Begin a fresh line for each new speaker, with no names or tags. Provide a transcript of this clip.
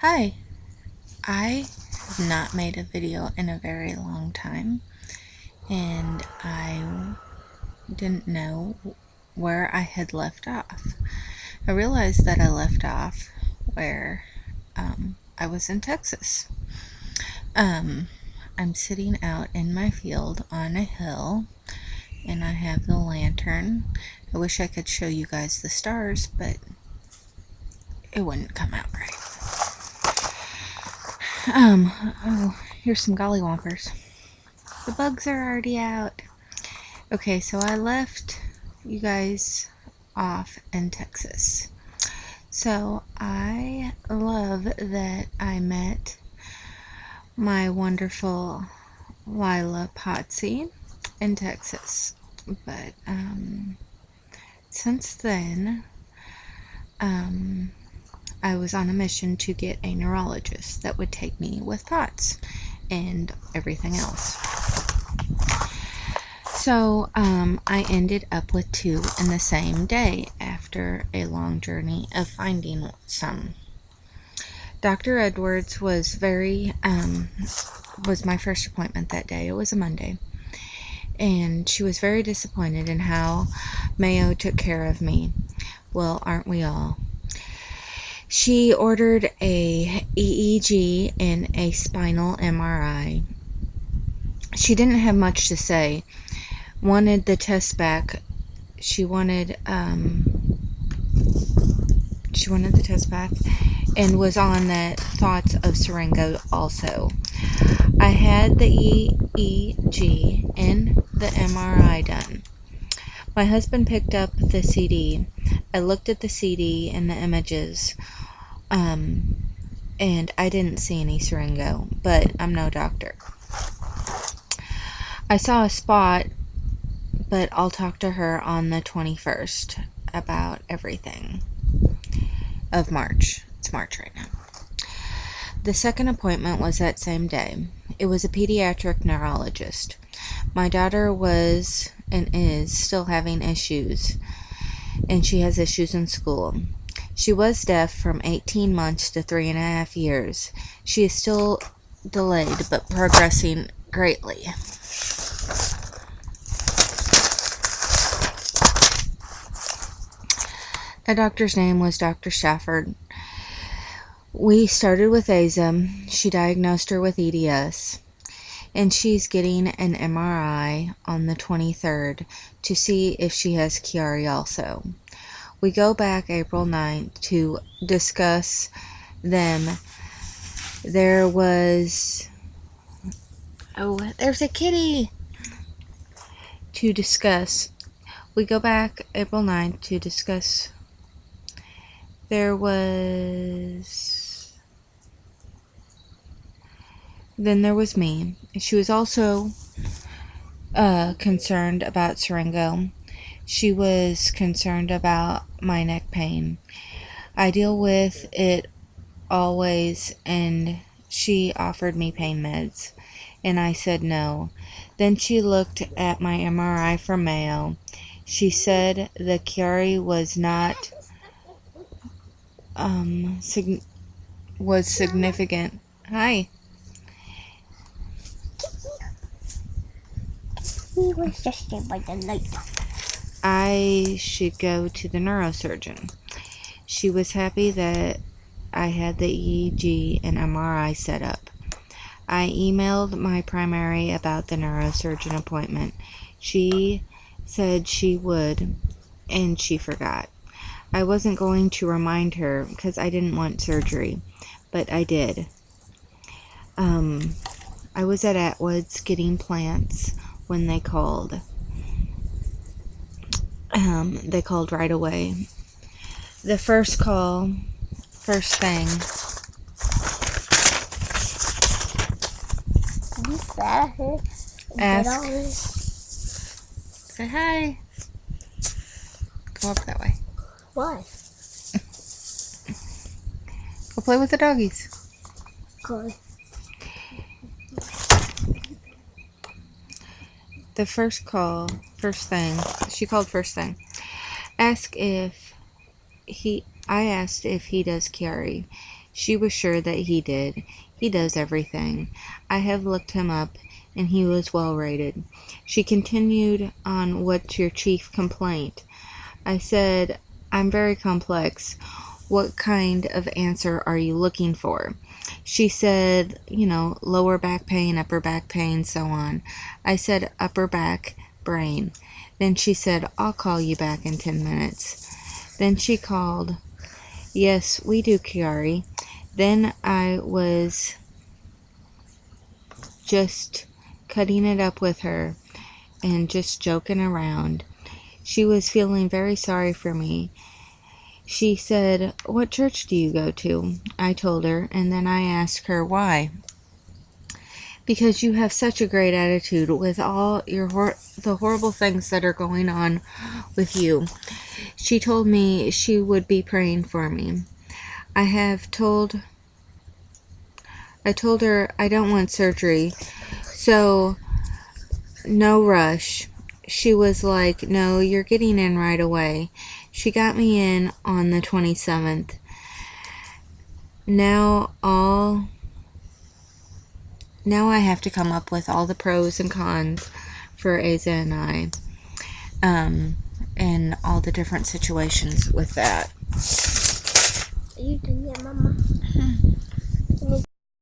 Hi, I have not made a video in a very long time, and I didn't know where I had left off. I realized that I left off where I was in Texas. I'm sitting out in my field on a hill, and I have the lantern. I wish I could show you guys the stars, but it wouldn't come out right. Oh, here's some gollywompers. The bugs are already out. Okay, so I left you guys off in Texas. So I love that I met my wonderful Lila Potsy in Texas. But since then, I was on a mission to get a neurologist that would take me with POTS and everything else. So I ended up with 2 in the same day after a long journey of finding some. Dr. Edwards was was my first appointment that day. It was a Monday. And she was very disappointed in how Mayo took care of me. Well, aren't we all? She ordered a EEG and a spinal MRI. She didn't have much to say. Wanted the test back. She wanted the test back, and was on that thoughts of syringo also. I had the EEG and the MRI done. My husband picked up the CD. I looked at the CD and the images, and I didn't see any syringo, but I'm no doctor. I saw a spot, but I'll talk to her on the 21st about everything of March. It's March right now. The second appointment was that same day. It was a pediatric neurologist. My daughter was and is still having issues, and she has issues in school. She was deaf from 18 months to 3.5 years. She is still delayed, but progressing greatly. The doctor's name was Dr. Stafford. We started with ASM. She diagnosed her with EDS, and she's getting an MRI on the 23rd to see if she has chiari also. We go back April 9th to discuss them. There was... Oh, there's a kitty! To discuss. We go back April 9th to discuss. There was... Then there was me. She was also concerned about syringo. She was concerned about my neck pain. I deal with it always, and she offered me pain meds, and I said no. Then she looked at my MRI from Mayo. She said the chiari was not significant. Hi.
He wants to stay by the light.
I should go to the neurosurgeon. She was happy that I had the EEG and MRI set up. I emailed my primary about the neurosurgeon appointment. She said she would, and she forgot. I wasn't going to remind her because I didn't want surgery, but I did. I was at Atwood's getting plants when they called. They called right away. The first call, first thing. Ask. Say hi. Come up that way.
Why?
Go play with the doggies.
Okay.
The first call, first thing. She called first thing. I asked if he does chiari. She was sure that he did. He does everything. I have looked him up, and he was well rated. She continued on, what's your chief complaint? I said, I'm very complex. What kind of answer are you looking for? She said, lower back pain, upper back pain, so on. I said, upper back, brain. Then she said, I'll call you back in 10 minutes. Then she called. Yes, we do, Chiari. Then I was just cutting it up with her and just joking around. She was feeling very sorry for me. She said, what church do you go to? I told her, and then I asked her why. Because you have such a great attitude with all the horrible things that are going on with you. She told me she would be praying for me. I told her I don't want surgery, so no rush. She was like, no, you're getting in right away. She got me in on the 27th. Now I have to come up with all the pros and cons for Aza and I, and all the different situations with that.
Are you done yet, Mama?